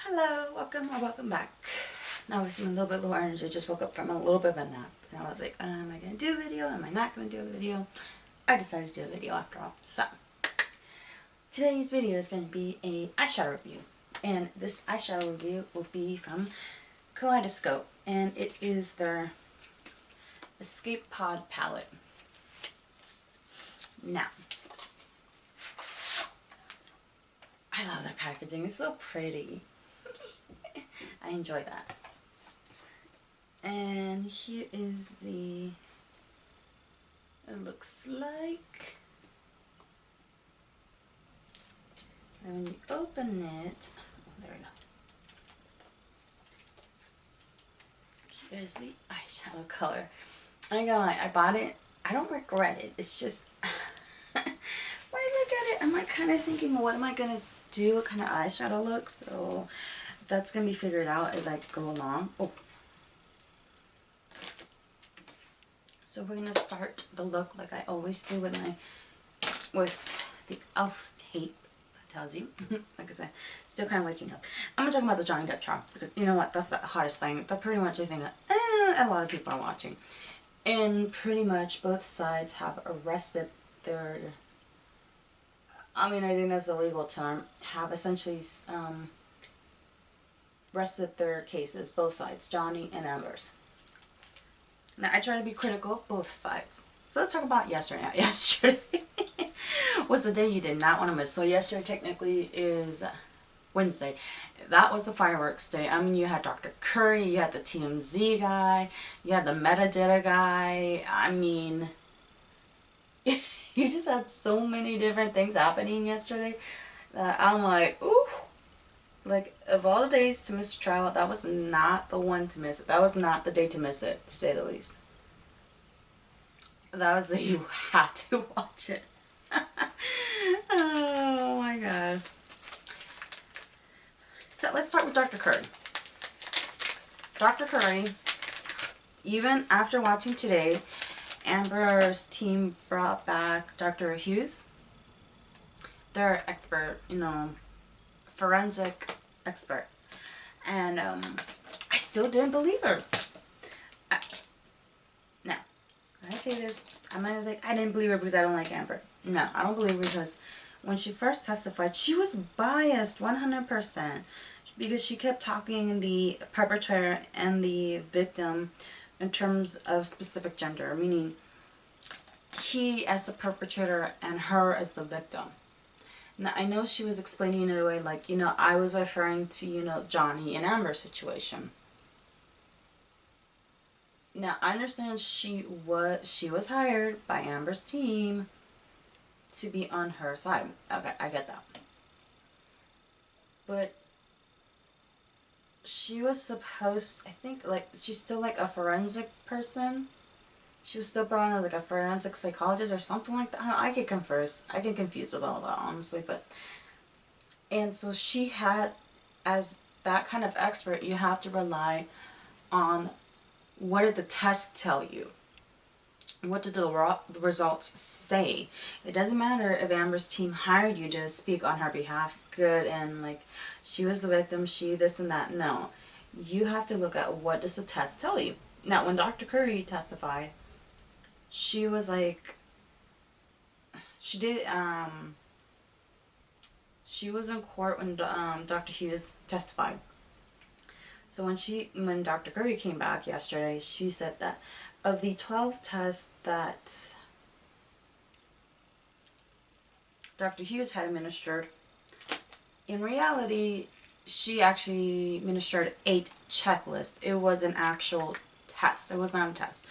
Hello, welcome or welcome back. Now I seem a little bit lower energy. I just woke up from a little bit of a nap. And I was like, am I going to do a video? Am I not going to do a video? I decided to do a video after all. So, today's video is going to be a eyeshadow review. And this eyeshadow review will be from Kaleidos. And it is their Escape Pod palette. Now, I love their packaging. It's so pretty. I enjoy that. And here is it looks like. And when you open it, oh, there we go. Here's the eyeshadow color. I ain't gonna lie, I bought it. I don't regret it. It's just, when I look at it, I'm like kind of thinking, what am I gonna do? What kind of eyeshadow look? So that's gonna be figured out as I go along. Oh. So we're gonna start the look like I always do with the elf tape that tells you. Like I said, still kind of waking up. I'm gonna talk about the Johnny Depp trial because you know what? That's the hottest thing. That's pretty much the thing that a lot of people are watching, and pretty much both sides have arrested their. I mean, I think that's the legal term. Have essentially rested their cases, both sides, Johnny and Amber's. Now, I try to be critical of both sides. So let's talk about yesterday. Yesterday was the day you did not want to miss. So yesterday technically is Wednesday. That was the fireworks day. I mean, you had Dr. Curry, you had the TMZ guy, you had the metadata guy. I mean, you just had so many different things happening yesterday that I'm like, ooh. Like, of all the days to miss the trial, that was not the one to miss it. That was not the day to miss it, to say the least. That was the you had to watch it. Oh my god. So let's start with Dr. Curry. Dr. Curry, even after watching today, Amber's team brought back Dr. Hughes. They're expert, you know, forensic expert, and I still didn't believe her. Now, when I say this, I'm not like I didn't believe her because I don't like Amber. No, I don't believe her because when she first testified, she was biased 100% because she kept talking the perpetrator and the victim in terms of specific gender, meaning he as the perpetrator and her as the victim. Now, I know she was explaining it away like, you know, I was referring to, you know, Johnny and Amber's situation. Now, I understand she was hired by Amber's team to be on her side. Okay, I get that. But she was supposed, I think, like, she's still like a forensic person. She was still brought on as like a forensic psychologist or something like that. I get confused. I get confused with all that, honestly. And so she had, as that kind of expert, you have to rely on what did the test tell you? What did the results say? It doesn't matter if Amber's team hired you to speak on her behalf, good, and like, she was the victim, she this and that. No. You have to look at what does the test tell you. Now, when Dr. Curry testified, she was like, she was in court when Dr. Hughes testified. So when Dr. Curry came back yesterday, she said that of the 12 tests that Dr. Hughes had administered, in reality, she actually administered 8 checklists. It was an actual test. It was not a test.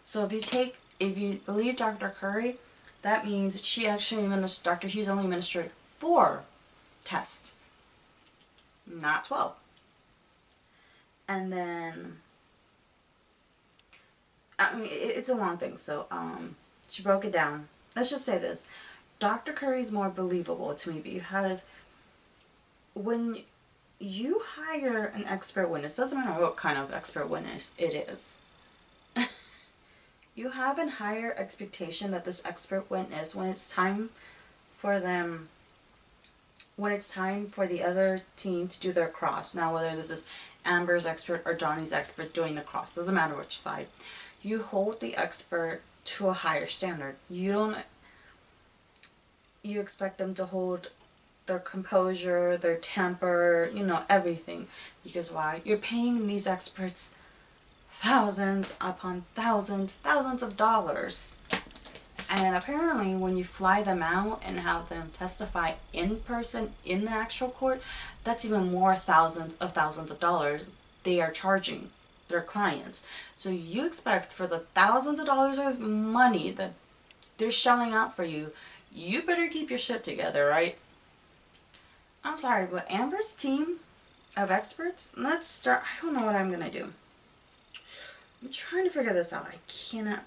So if you believe Dr. Curry, that means she actually Dr. Hughes only administered 4 tests, not 12. And then, I mean, it's a long thing, so she broke it down. Let's just say this. Dr. Curry's more believable to me because when you hire an expert witness, doesn't matter what kind of expert witness it is, you have a higher expectation that this expert witness, when it's time for them when it's time for the other team to do their cross, now whether this is Amber's expert or Johnny's expert doing the cross, doesn't matter which side, you hold the expert to a higher standard. You expect them to hold their composure, their temper, you know, everything. Because why? You're paying these experts thousands upon thousands, thousands of dollars. And apparently when you fly them out and have them testify in person in the actual court, that's even more thousands of dollars they are charging their clients. So you expect for the thousands of dollars of money that they're shelling out for you, you better keep your shit together, right? I'm sorry, but Amber's team of experts, let's start. I don't know what I'm gonna do. I'm trying to figure this out. I cannot.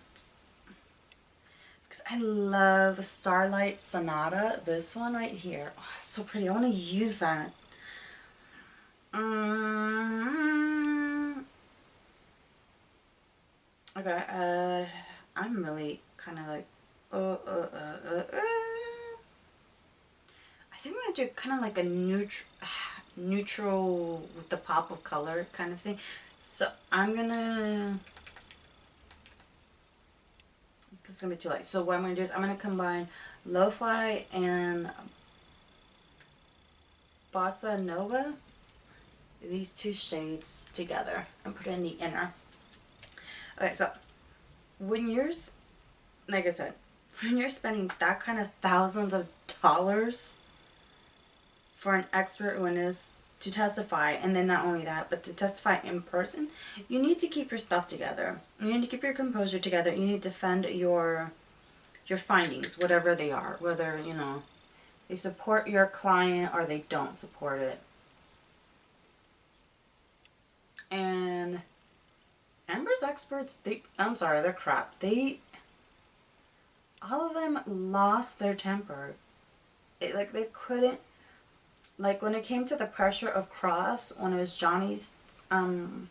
Because I love the Starlight Sonata. This one right here. Oh, it's so pretty. I want to use that. Okay, I'm really kind of like, I think I'm going to do kind of like a neutral with the pop of color kind of thing. So I'm going to, this is going to be too light. So what I'm going to do is I'm going to combine Lo-Fi and Bossa Nova, these two shades together, and put it in the inner. Okay, so when you're, like I said, when you're spending that kind of thousands of dollars for an expert witness to testify, and then not only that, but to testify in person, you need to keep your stuff together. You need to keep your composure together. You need to defend your findings, whatever they are, whether, you know, they support your client or they don't support it. And Amber's experts, I'm sorry, they're crap. All of them lost their temper. They couldn't, like when it came to the pressure of cross, when it was Johnny's time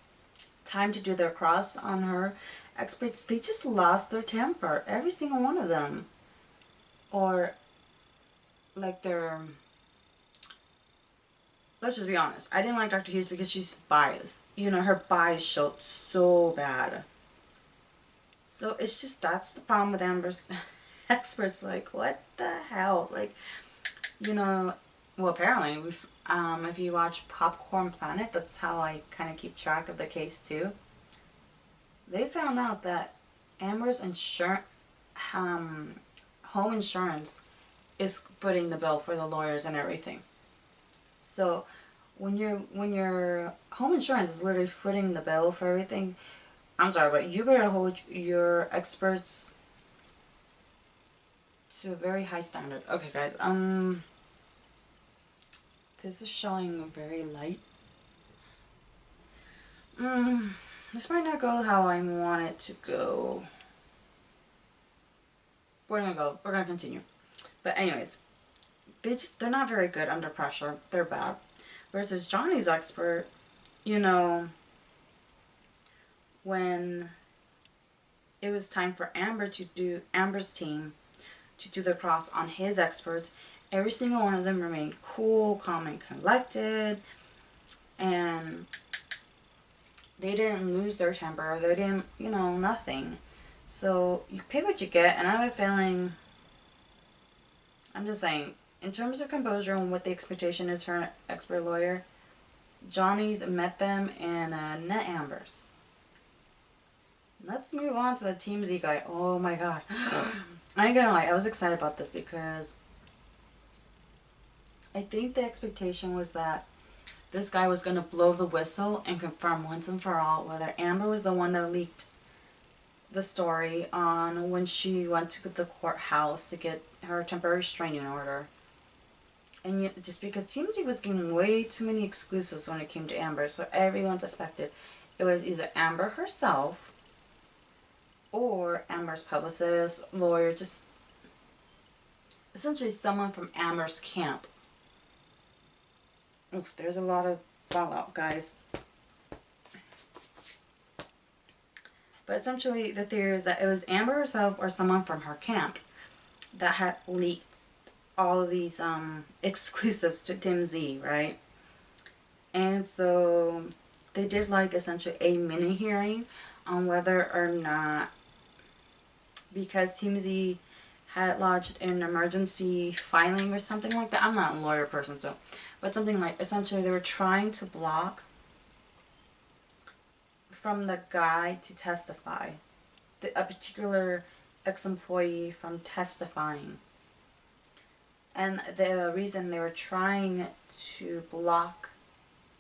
to do their cross on her experts, they just lost their temper. Every single one of them. Or, like let's just be honest. I didn't like Dr. Hughes because she's biased. You know, her bias showed so bad. So it's just, that's the problem with Amber's experts. Like, what the hell? Like, you know, well, apparently, if you watch Popcorn Planet, that's how I kind of keep track of the case too. They found out that Amber's home insurance is footing the bill for the lawyers and everything. So when your home insurance is literally footing the bill for everything, I'm sorry, but you better hold your experts to a very high standard. Okay, guys. This is showing very light. This might not go how I want it to go. We're gonna continue. But anyways, they're not very good under pressure. They're bad. Versus Johnny's expert, you know, when it was time for Amber's team to do the cross on his experts, every single one of them remained cool, calm, and collected, and they didn't lose their temper. They didn't, you know, nothing. So you pay what you get, and I have a feeling, I'm just saying, in terms of composure and what the expectation is for an expert lawyer, Johnny's met them and net Amber's. Let's move on to the Team Z guy. Oh my god. I ain't gonna lie, I was excited about this because I think the expectation was that this guy was going to blow the whistle and confirm once and for all whether Amber was the one that leaked the story on when she went to the courthouse to get her temporary restraining order. And yet, just because TMZ was getting way too many exclusives when it came to Amber, so everyone suspected it was either Amber herself or Amber's publicist, lawyer, just essentially someone from Amber's camp. Oof, there's a lot of fallout, guys. But essentially, the theory is that it was Amber herself or someone from her camp that had leaked all of these exclusives to TMZ, right? And so they did like essentially a mini hearing on whether or not, because TMZ had lodged an emergency filing or something like that. I'm not a lawyer person, so, but something like, essentially they were trying to block from the guy to testify, a particular ex-employee from testifying. And the reason they were trying to block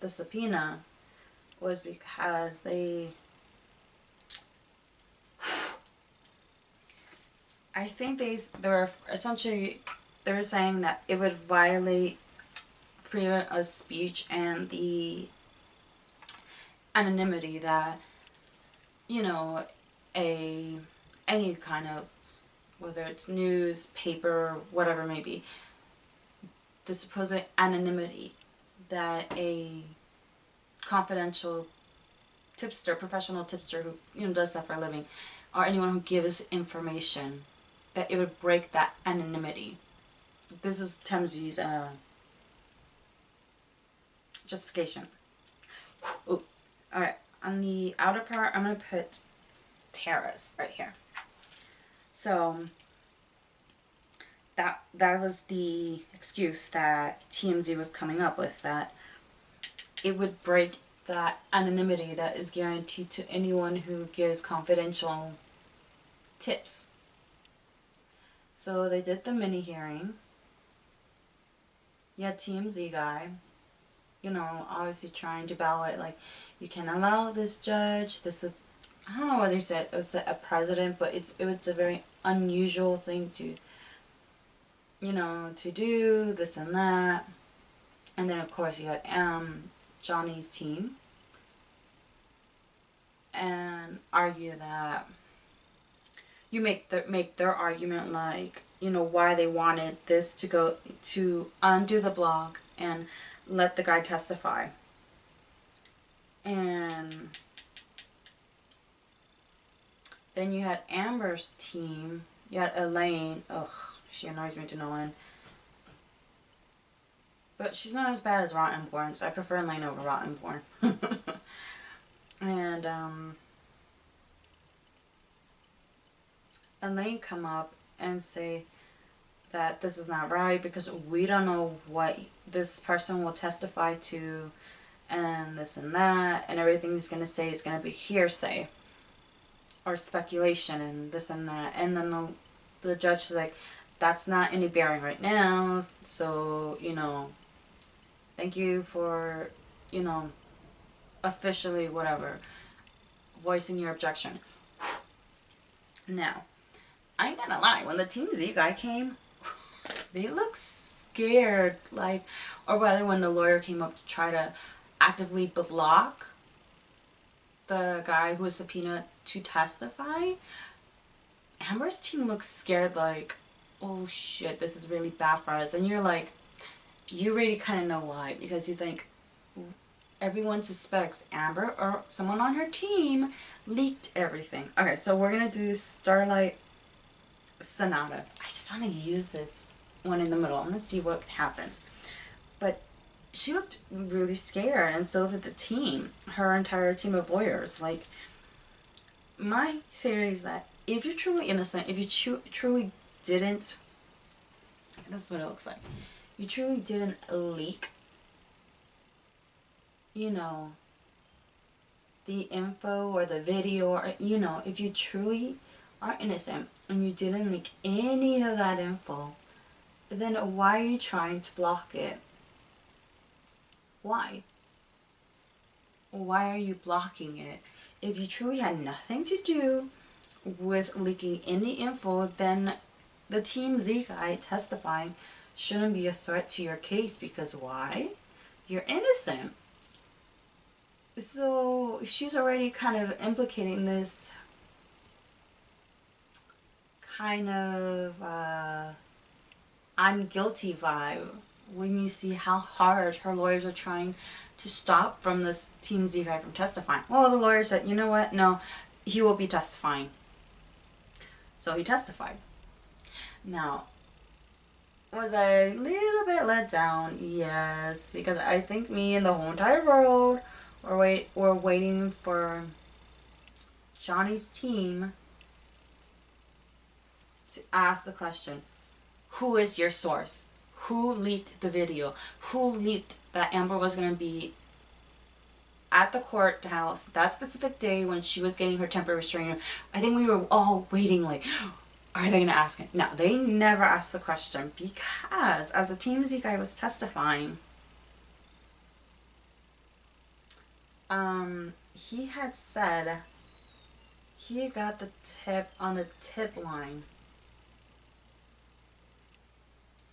the subpoena was because I think they were essentially, they were saying that it would violate freedom of speech and the anonymity that, you know, any kind of, whether it's news, paper, whatever it may be, the supposed anonymity that a confidential tipster, professional tipster who, you know, does that for a living, or anyone who gives information, that it would break that anonymity. This is TMZ's justification. Ooh. Alright, on the outer part, I'm going to put terrace right here. So, that was the excuse that TMZ was coming up with, that it would break that anonymity that is guaranteed to anyone who gives confidential tips. So they did the mini hearing. You had TMZ guy, you know, obviously trying to ballot, like, you can allow this judge, this is, I don't know whether he said it was a president, but it was a very unusual thing to, you know, to do, this and that. And then of course you had Johnny's team and argue that, you make their argument, like, you know, why they wanted this to go, to undo the blog and let the guy testify. And then you had Amber's team, you had Elaine, ugh, she annoys me to no end. But she's not as bad as Rottenborn, so I prefer Elaine over Rottenborn. And Elaine come up and say that this is not right because we don't know what this person will testify to, and this and that, and everything he's going to say is going to be hearsay or speculation and this and that. And then the judge is like, that's not any bearing right now, so, you know, thank you for, you know, officially, whatever, voicing your objection. Now, I ain't gonna lie, when the TMZ guy came, they looked scared, like, or rather when the lawyer came up to try to actively block the guy who was subpoenaed to testify, Amber's team looks scared, like, oh shit, this is really bad for us. And you're like, you really kind of know why, because you think everyone suspects Amber or someone on her team leaked everything. Okay, so we're gonna do Starlight Sonata. I just want to use this one in the middle. I'm gonna see what happens. But she looked really scared, and so did the team, her entire team of lawyers. Like, my theory is that if you're truly innocent, if you truly didn't, this is what it looks like, you truly didn't leak, you know, the info or the video, or, you know, if you truly are innocent and you didn't leak any of that info, then why are you trying to block it? Why? Why are you blocking it? If you truly had nothing to do with leaking any info, then the TMZ guy testifying shouldn't be a threat to your case, because why? You're innocent. So she's already kind of implicating this kind of I'm guilty vibe when you see how hard her lawyers are trying to stop from this TMZ guy from testifying. Well, the lawyer said, you know what, no, he will be testifying. So he testified. Now, Was I a little bit let down? Yes, because I think me and the whole entire world were waiting for Johnny's team to ask the question, who is your source? Who leaked the video? Who leaked that Amber was going to be at the courthouse that specific day when she was getting her temporary restraining? I think we were all waiting like, are they going to ask it? No, they never asked the question because as the TMZ guy was testifying, he had said he got the tip on the tip line.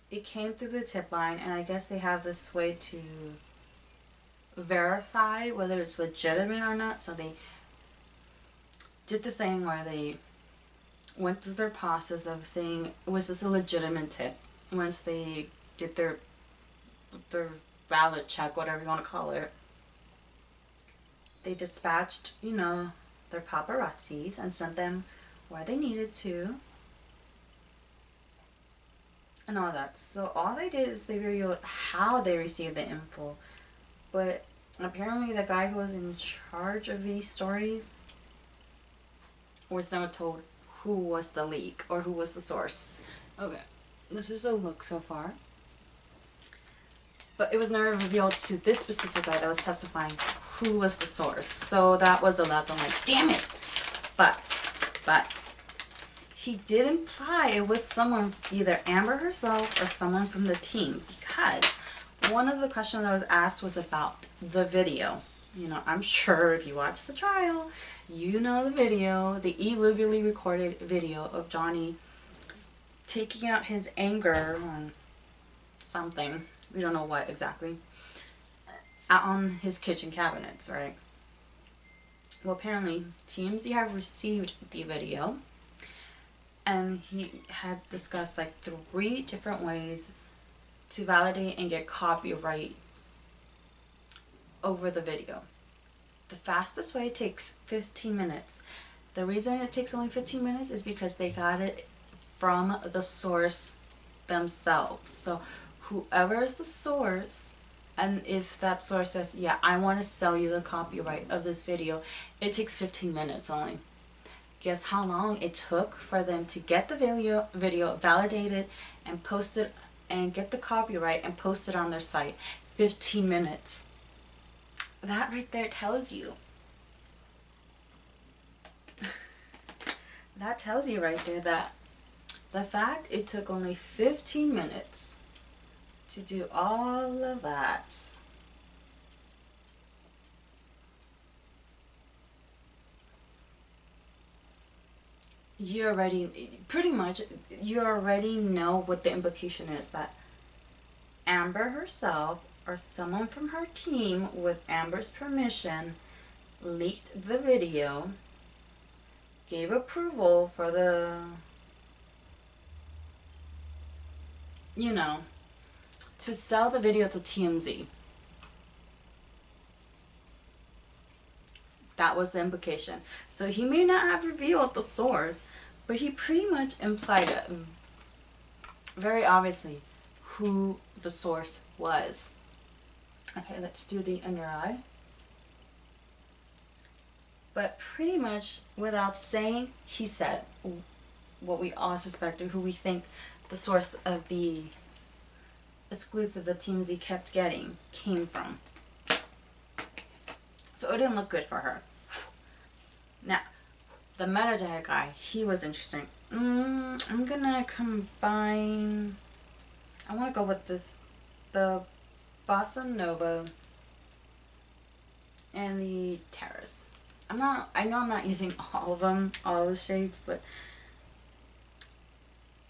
It came through the tip line, and I guess they have this way to verify whether it's legitimate or not. So they did the thing where they went through their process of saying, was this a legitimate tip? Once they did their valid check, whatever you want to call it, they dispatched, you know, their paparazzis and sent them where they needed to and all that. So all they did is they revealed how they received the info, but apparently the guy who was in charge of these stories was never told who was the leak or who was the source. Okay, this is a look so far. But it was never revealed to this specific guy that was testifying who was the source. So that was a lot. I'm like, damn it. But he did imply it was someone, either Amber herself or someone from the team, because one of the questions that was asked was about the video. You know, I'm sure if you watch the trial, you know the video, the illegally recorded video of Johnny taking out his anger on something. We don't know what exactly. On his kitchen cabinets, right? Well, apparently TMZ have received the video, and he had discussed like 3 different ways to validate and get copyright over the video. The fastest way takes 15 minutes. The reason it takes only 15 minutes is because they got it from the source themselves. So whoever is the source, and if that source says, yeah, I want to sell you the copyright of this video, it takes 15 minutes only. Guess how long it took for them to get the video validated and post it and get the copyright and post it on their site? 15 minutes. That right there tells you. That tells you right there that the fact it took only 15 minutes to do all of that. You already, pretty much, you already know what the implication is, that Amber herself or someone from her team with Amber's permission leaked the video, gave approval for the, you know, to sell the video to TMZ. That was the implication. So he may not have revealed the source, but he pretty much implied it very obviously who the source was. Okay, let's do the under eye. But pretty much without saying, he said what we all suspected, who we think the source of the exclusive that TMZ kept getting came from. So it didn't look good for her. Now, the metadata guy, he was interesting. I'm gonna combine, I want to go with this, the Bossa Nova and the Terrace. I know I'm not using all of them, all the shades, but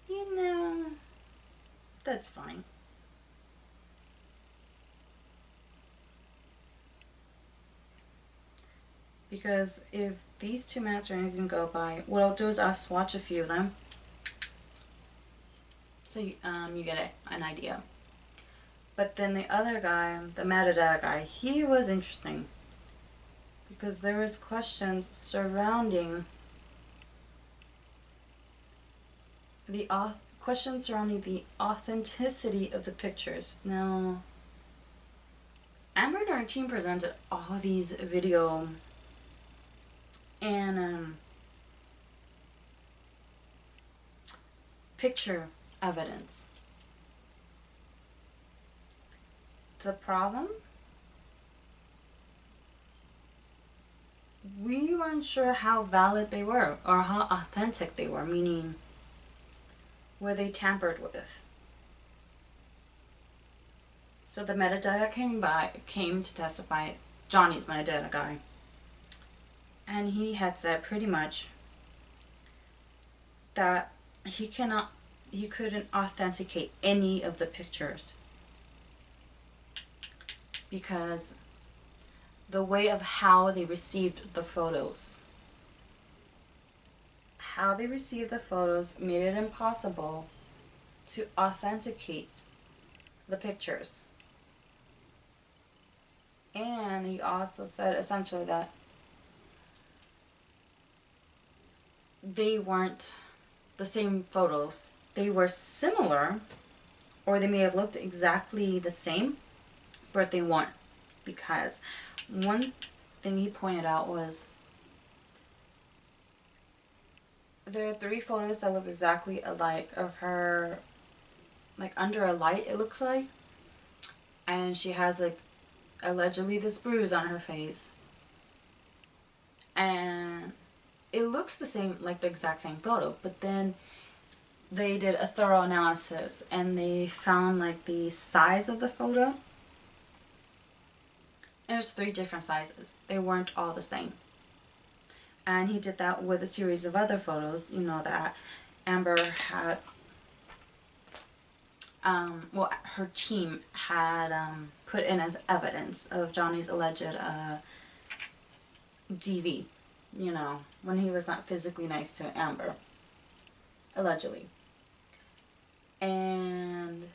you know, that's fine. Because if these 2 mattes are anything to go by, what I'll do is I'll swatch a few of them, so you get an idea. But then the other guy, the metadata guy, he was interesting because there was questions surrounding the questions surrounding the authenticity of the pictures. Now, Amber and her team presented all these video and picture evidence. The problem? We weren't sure how valid they were or how authentic they were, meaning were they tampered with. So the metadata came to testify, Johnny's metadata guy, and he had said pretty much that he couldn't authenticate any of the pictures because the way of how they received the photos. How they received the photos made it impossible to authenticate the pictures. And he also said essentially that they weren't the same photos. They were similar, or they may have looked exactly the same, but they weren't. Because one thing he pointed out was there are 3 photos that look exactly alike of her, like under a light it looks like, and she has like allegedly this bruise on her face, and it looks the same, like the exact same photo, but then they did a thorough analysis and they found like the size of the photo. There's 3 different sizes. They weren't all the same. And he did that with a series of other photos, you know, that Amber had, well, her team had put in as evidence of Johnny's alleged DV, you know, when he was not physically nice to Amber, allegedly. And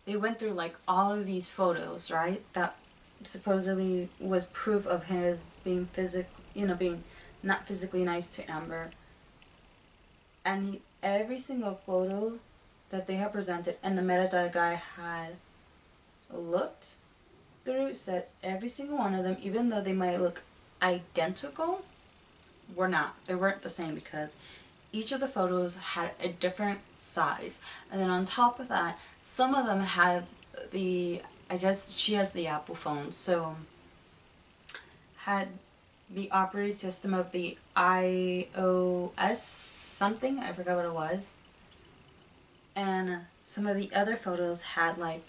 they went through like all of these photos, right, that supposedly was proof of his being being not physically nice to Amber. And every single photo that they had presented and the metadata guy had looked through said every single one of them, even though they might look identical, were not. They weren't the same because each of the photos had a different size. And then on top of that, some of them had the, I guess she has the Apple phone, so had the operating system of the iOS something, I forgot what it was. And some of the other photos had like,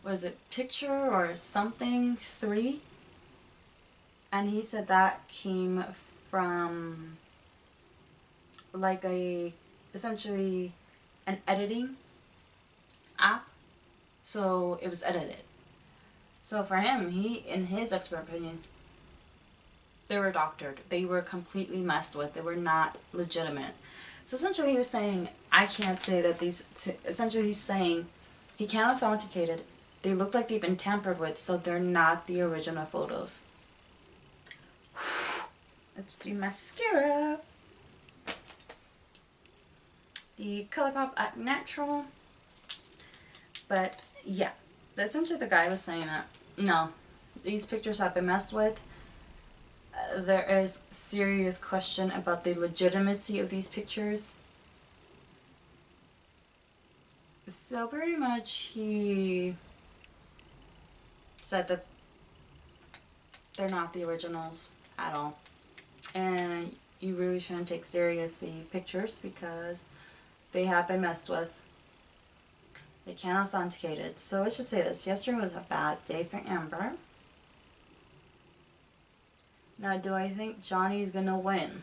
was it picture or something 3? And he said that came from like essentially an editing app, so it was edited. So for him, in his expert opinion, they were doctored. They were completely messed with. They were not legitimate. So essentially he was saying, I can't say that essentially he's saying he can't authenticate it. They look like they've been tampered with, so they're not the original photos. Let's do mascara. The ColourPop Act Natural. But yeah, essentially the guy was saying that no, these pictures have been messed with. There is serious question about the legitimacy of these pictures. So pretty much he said that they're not the originals at all. And you really shouldn't take seriously pictures because they have been messed with. They can't authenticate it. So let's just say this. Yesterday was a bad day for Amber. Now, do I think Johnny's gonna win?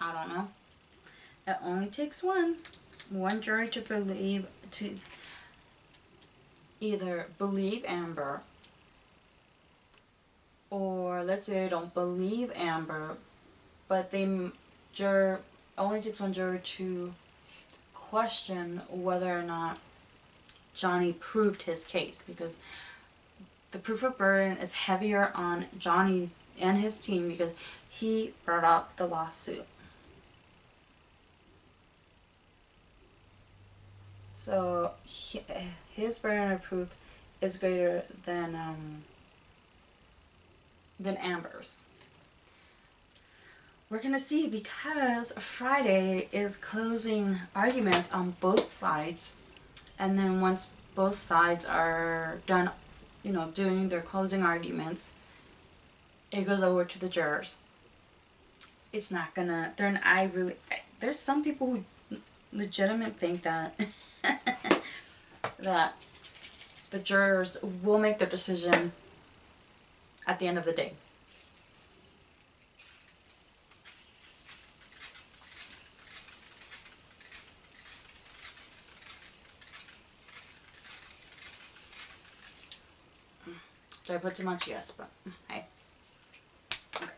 I don't know. It only takes one jury to either believe Amber, or let's say they don't believe Amber, but only takes one juror to question whether or not Johnny proved his case, because the proof of burden is heavier on Johnny's and his team because he brought up the lawsuit. So his burden of proof is greater than Amber's. We're gonna see, because Friday is closing arguments on both sides, and then once both sides are done, you know, doing their closing arguments, it goes over to the jurors. It's not gonna, there's some people who legitimately think that that the jurors will make their decision at the end of the day. Did I put too much? Yes, but hey. Okay.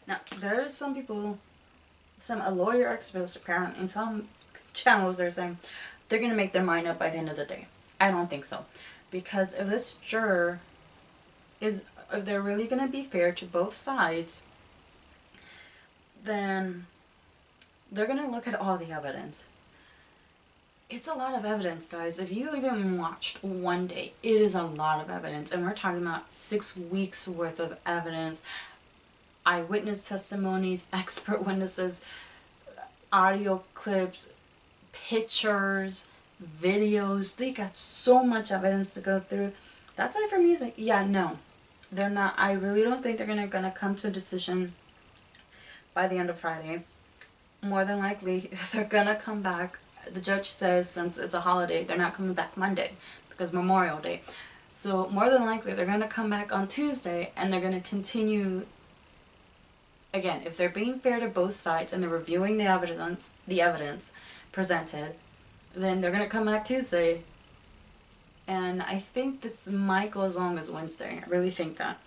Now, there are some people, a lawyer experts apparently, in some channels, they're saying they're going to make their mind up by the end of the day. I don't think so. Because if this juror if they're really going to be fair to both sides, then they're going to look at all the evidence. It's a lot of evidence, guys. If you even watched one day, it is a lot of evidence. And we're talking about 6 weeks worth of evidence. Eyewitness testimonies, expert witnesses, audio clips, pictures, videos. They got so much evidence to go through. That's why for me it's like, yeah, no. They're not, I really don't think they're gonna come to a decision by the end of Friday. More than likely, they're gonna come back. The judge says since it's a holiday, they're not coming back Monday because Memorial Day. So more than likely, they're gonna come back on Tuesday and they're gonna continue. Again, if they're being fair to both sides and they're reviewing the evidence presented, then they're gonna come back Tuesday. And I think this might go as long as Wednesday. I really think that.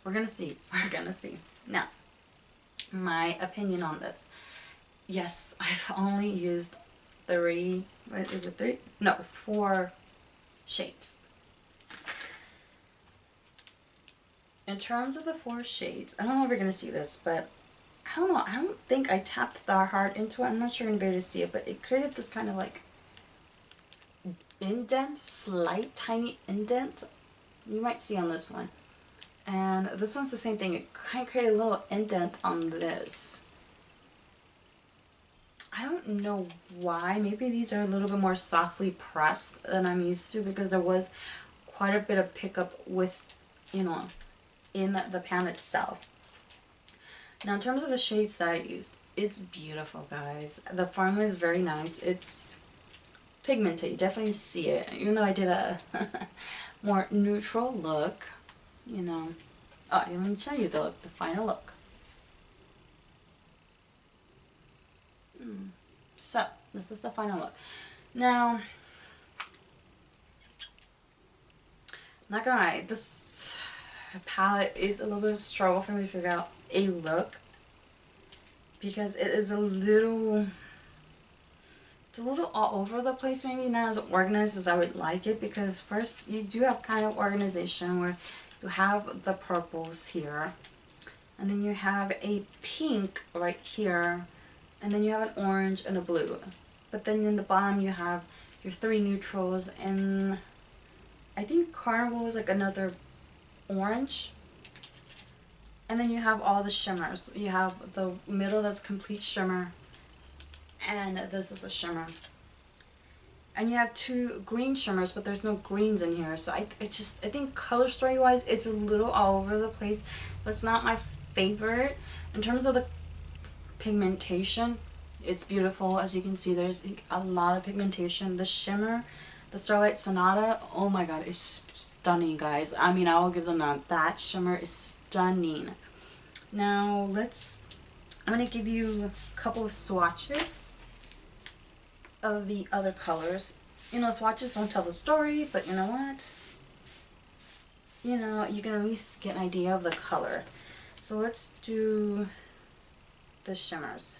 We're gonna see. We're gonna see. Now, my opinion on this. Yes, I've only used 4 shades. In terms of the 4 shades, I don't know if you're going to see this, but I don't know. I don't think I tapped that hard into it. I'm not sure you're going to be able to see it, but it created this kind of like indent, slight, tiny indent. You might see on this one. And this one's the same thing. It kind of created a little indent on this. I don't know why. Maybe these are a little bit more softly pressed than I'm used to, because there was quite a bit of pickup with, you know, in the pan itself. Now, in terms of the shades that I used, it's beautiful, guys. The formula is very nice. It's pigmented. You definitely see it. Even though I did a more neutral look, you know. Oh, I didn't even show you the final look. So, this is the final look. Now, not gonna lie, this palette is a little bit of a struggle for me to figure out a look, because it is it's a little all over the place, maybe not as organized as I would like it, because first you do have kind of organization where you have the purples here, and then you have a pink right here, and then you have an orange and a blue. But then in the bottom you have your 3 neutrals, and I think Carnival is like another orange. And then you have all the shimmers. You have the middle that's complete shimmer, and this is a shimmer. And you have 2 green shimmers, but there's no greens in here. So I think color story wise, it's a little all over the place. That's not my favorite. In terms of the pigmentation, it's beautiful. As you can see, there's a lot of pigmentation. The shimmer, the Starlight Sonata, oh my god, it's stunning, guys. I mean, I will give them that. That shimmer is stunning. Now, I'm going to give you a couple of swatches of the other colors. You know, swatches don't tell the story, but you know what? You know, you can at least get an idea of the color. So let's do the shimmers.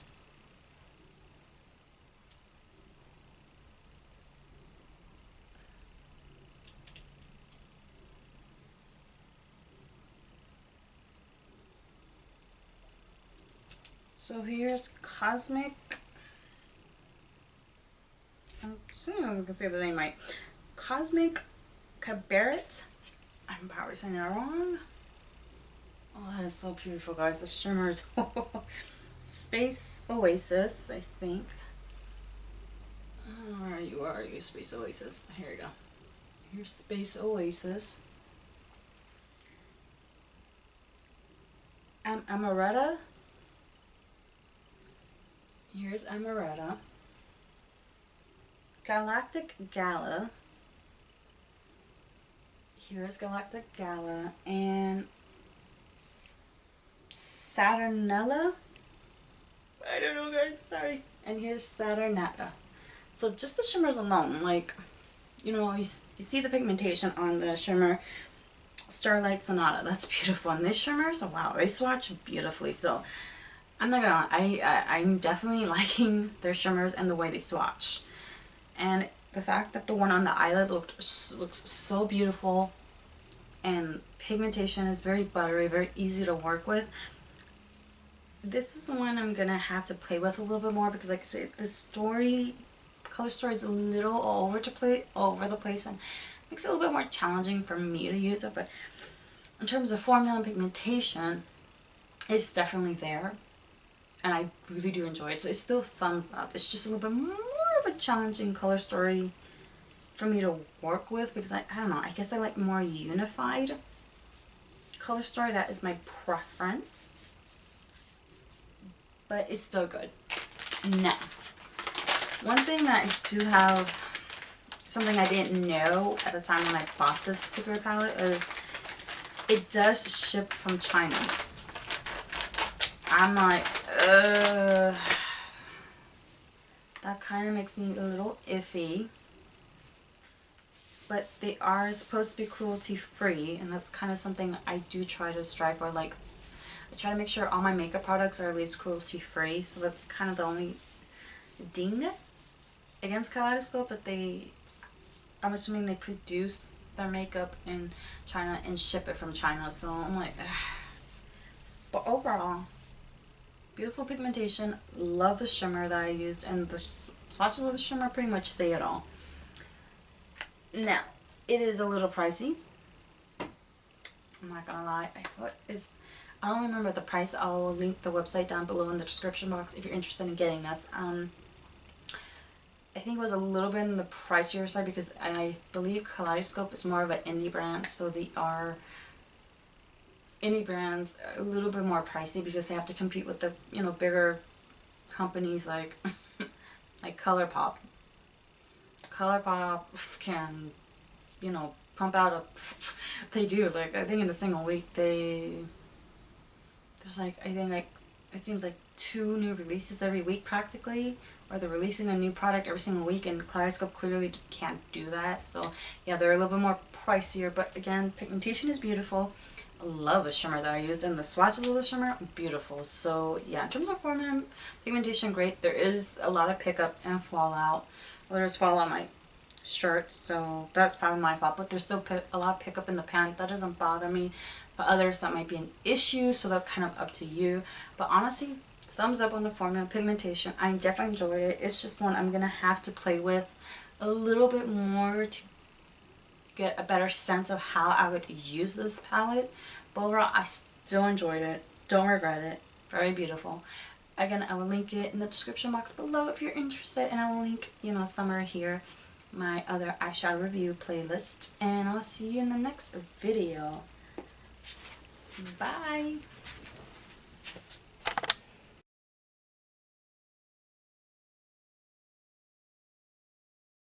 So here's Cosmic. I'm assuming I can say the name right. Cosmic Cabaret. I'm probably saying that wrong. Oh, that is so beautiful, guys. The shimmers. Space Oasis, I think. Where are you, Space Oasis? Here we go. Here's Space Oasis. Amaretta. Here's Amaretta. Galactic Gala. Here's Galactic Gala. And Saturnella. I don't know, guys. Sorry. And here's Saturnetta. So just the shimmers alone, like, you know, you see the pigmentation on the shimmer Starlight Sonata. That's beautiful. And these shimmers, oh, wow, they swatch beautifully. So I'm not gonna lie, I'm definitely liking their shimmers and the way they swatch. And the fact that the one on the eyelid looks so beautiful, and pigmentation is very buttery, very easy to work with. This is one I'm gonna have to play with a little bit more because, like I said, the color story is a little over the place and makes it a little bit more challenging for me to use it. But in terms of formula and pigmentation, it's definitely there, and I really do enjoy it. So it's still thumbs up. It's just a little bit more of a challenging color story for me to work with because I don't know, I guess I like more unified color story. That is my preference. But it's still good. Now, one thing that I do have, something I didn't know at the time when I bought this particular palette, is it does ship from China. I'm like, that kind of makes me a little iffy. But they are supposed to be cruelty free, and that's kind of something I do try to strive for. Like, I try to make sure all my makeup products are at least cruelty free, so that's kind of the only ding against Kaleidos that I'm assuming they produce their makeup in China and ship it from China. So I'm like, ugh. But overall, beautiful pigmentation. Love the shimmer that I used, and the swatches of the shimmer pretty much say it all. Now, it is a little pricey. I'm not gonna lie. I don't remember the price. I'll link the website down below in the description box if you're interested in getting this. I think it was a little bit on the pricier side because I believe Kaleidoscope is more of an indie brand, so they are indie brands a little bit more pricey because they have to compete with the, you know, bigger companies like like ColourPop. ColourPop can, you know, pump out a they do, like, I think in a single week there's like, I think like it seems like 2 new releases every week practically, or they're releasing a new product every single week, and Kaleidoscope clearly can't do that. So yeah, they're a little bit more pricier, but again, pigmentation is beautiful. I love the shimmer that I used, and the swatches of the shimmer, beautiful. So yeah, in terms of formula, pigmentation, great. There is a lot of pickup and fallout. Well, there's fallout on my shirts, so that's probably my fault, but there's still a lot of pickup in the pant. That doesn't bother me. But others, that might be an issue, so that's kind of up to you. But honestly, thumbs up on the formula, pigmentation. I definitely enjoyed it. It's just one I'm gonna have to play with a little bit more to get a better sense of how I would use this palette. But overall, I still enjoyed it. Don't regret it. Very beautiful. Again, I will link it in the description box below if you're interested, and I will link, you know, somewhere here, my other eyeshadow review playlist. And I'll see you in the next video. Bye!